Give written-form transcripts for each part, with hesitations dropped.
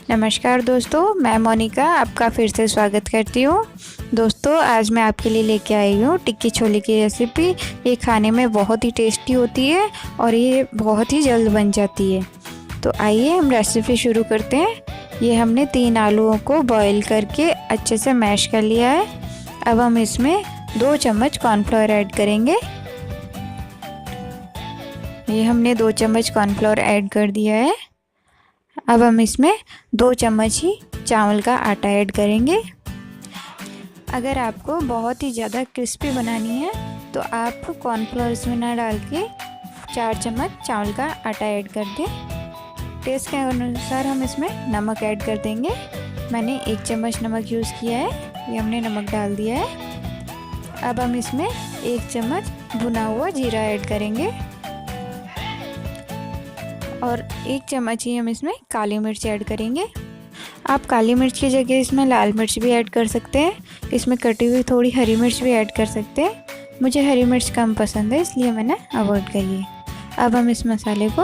नमस्कार दोस्तों, मैं मोनिका आपका फिर से स्वागत करती हूँ। दोस्तों, आज मैं आपके लिए लेके आई हूँ टिक्की छोले की रेसिपी। ये खाने में बहुत ही टेस्टी होती है और ये बहुत ही जल्द बन जाती है। तो आइए हम रेसिपी शुरू करते हैं। ये हमने 3 आलूओं को बॉईल करके अच्छे से मैश कर लिया है। अब हम इसमें 2 चम्मच कॉर्नफ्लोर ऐड करेंगे। ये हमने 2 चम्मच कॉर्नफ्लोर ऐड कर दिया है। अब हम इसमें 2 चम्मच ही चावल का आटा ऐड करेंगे। अगर आपको बहुत ही ज़्यादा क्रिस्पी बनानी है तो आप कॉर्नफ्लोर इसमें ना डाल के 4 चम्मच चावल का आटा ऐड कर दें। टेस्ट के अनुसार हम इसमें नमक ऐड कर देंगे। मैंने 1 चम्मच नमक यूज़ किया है, ये हमने नमक डाल दिया है। अब हम इसमें 1 चम्मच भुना हुआ जीरा ऐड करेंगे और 1 चम्मच ही हम इसमें काली मिर्च ऐड करेंगे। आप काली मिर्च की जगह इसमें लाल मिर्च भी ऐड कर सकते हैं। इसमें कटी हुई थोड़ी हरी मिर्च भी ऐड कर सकते हैं। मुझे हरी मिर्च कम पसंद है, इसलिए मैंने अवॉइड करी है। अब हम इस मसाले को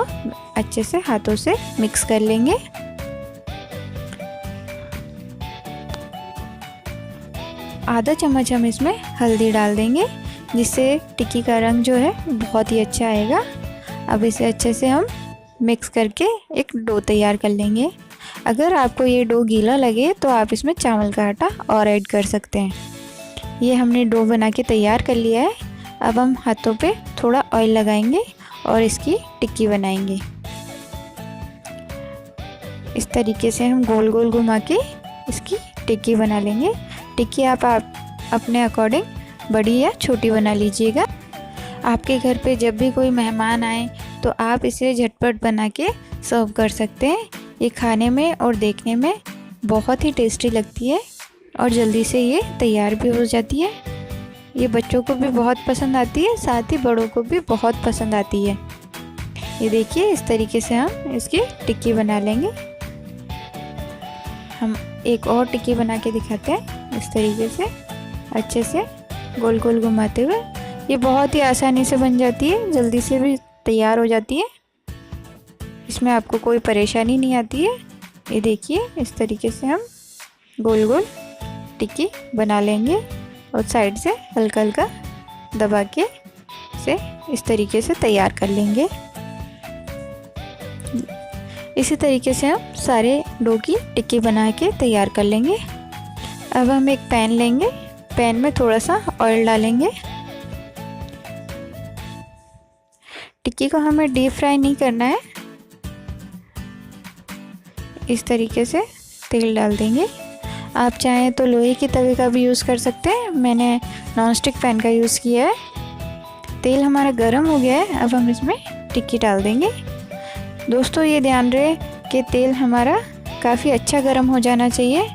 अच्छे से हाथों से मिक्स कर लेंगे। आधा चम्मच हम इसमें हल्दी डाल देंगे, जिससे टिक्की का रंग जो है बहुत ही अच्छा आएगा। अब इसे अच्छे से हम मिक्स करके एक डो तैयार कर लेंगे। अगर आपको ये डो गीला लगे तो आप इसमें चावल का आटा और ऐड कर सकते हैं। ये हमने डो बना के तैयार कर लिया है। अब हम हाथों पे थोड़ा ऑयल लगाएंगे और इसकी टिक्की बनाएंगे। इस तरीके से हम गोल गोल घुमा के इसकी टिक्की बना लेंगे। टिक्की आप अपने अकॉर्डिंग बड़ी या छोटी बना लीजिएगा। आपके घर पे जब भी कोई मेहमान आए तो आप इसे झटपट बना के सर्व कर सकते हैं। ये खाने में और देखने में बहुत ही टेस्टी लगती है और जल्दी से ये तैयार भी हो जाती है। ये बच्चों को भी बहुत पसंद आती है, साथ ही बड़ों को भी बहुत पसंद आती है। ये देखिए, इस तरीके से हम इसकी टिक्की बना लेंगे। हम एक और टिक्की बना के दिखाते हैं। इस तरीके से अच्छे से गोल गोल घुमाते हुए ये बहुत ही आसानी से बन जाती है, जल्दी से भी तैयार हो जाती है। इसमें आपको कोई परेशानी नहीं आती है। ये देखिए, इस तरीके से हम गोल गोल टिक्की बना लेंगे और साइड से हल्का हल्का दबा के इसे इस तरीके से तैयार कर लेंगे। इसी तरीके से हम सारे डो की टिक्की बना के तैयार कर लेंगे। अब हम एक पैन लेंगे, पैन में थोड़ा सा ऑयल डालेंगे। टिक्की को हमें डीप फ्राई नहीं करना है। इस तरीके से तेल डाल देंगे। आप चाहें तो लोहे की तवे का भी यूज़ कर सकते हैं। मैंने नॉन स्टिक पैन का यूज़ किया है। तेल हमारा गर्म हो गया है। अब हम इसमें टिक्की डाल देंगे। दोस्तों, ये ध्यान रहे कि तेल हमारा काफ़ी अच्छा गर्म हो जाना चाहिए,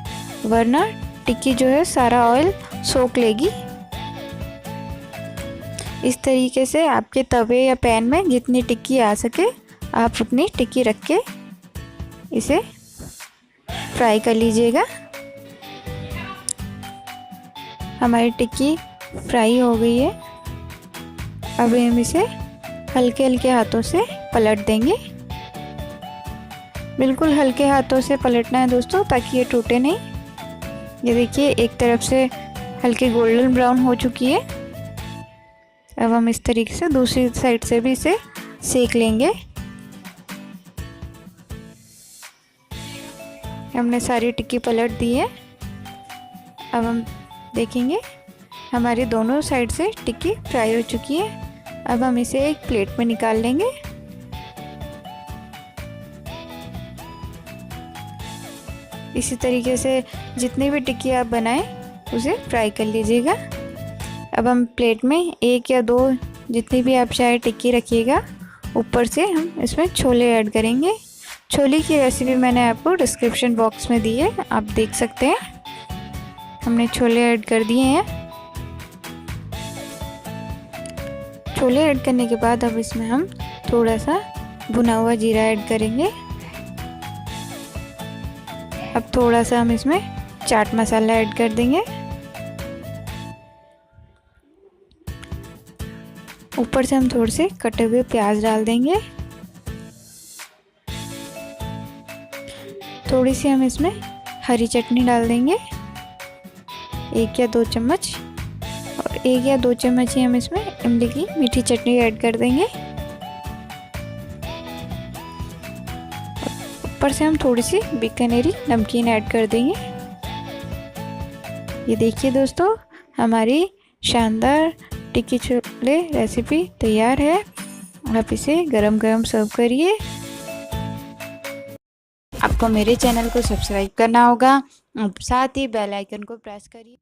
वरना टिक्की जो है सारा ऑयल सोख लेगी। इस तरीके से आपके तवे या पैन में जितनी टिक्की आ सके आप उतनी टिक्की रख के इसे फ्राई कर लीजिएगा। हमारी टिक्की फ्राई हो गई है। अब हम इसे हल्के हल्के हाथों से पलट देंगे। बिल्कुल हल्के हाथों से पलटना है दोस्तों, ताकि ये टूटे नहीं। ये देखिए, एक तरफ से हल्की गोल्डन ब्राउन हो चुकी है। अब हम इस तरीके से दूसरी साइड से भी इसे सेक लेंगे। हमने सारी टिक्की पलट दी है। अब हम देखेंगे हमारी दोनों साइड से टिक्की फ्राई हो चुकी है। अब हम इसे एक प्लेट में निकाल लेंगे। इसी तरीके से जितनी भी टिक्की आप बनाएं उसे फ्राई कर लीजिएगा। अब हम प्लेट में 1 या 2 जितनी भी आप चाहे टिक्की रखिएगा। ऊपर से हम इसमें छोले ऐड करेंगे। छोले की रेसिपी मैंने आपको डिस्क्रिप्शन बॉक्स में दी है, आप देख सकते हैं। हमने छोले ऐड कर दिए हैं। छोले ऐड करने के बाद अब इसमें हम थोड़ा सा भुना हुआ जीरा ऐड करेंगे। अब थोड़ा सा हम इसमें चाट मसाला ऐड कर देंगे। ऊपर से हम थोड़े से कटे हुए प्याज डाल देंगे। थोड़ी सी हम इसमें हरी चटनी डाल देंगे, 1 या 2 चम्मच, और 1 या 2 चम्मच ही हम इसमें इमली की मीठी चटनी ऐड कर देंगे। ऊपर से हम थोड़ी सी बीकानेरी नमकीन ऐड कर देंगे। ये देखिए दोस्तों, हमारी शानदार टिक्की छोले रेसिपी तैयार है। आप इसे गरम गरम सर्व करिए। आपको मेरे चैनल को सब्सक्राइब करना होगा, साथ ही बेल आइकन को प्रेस करिए।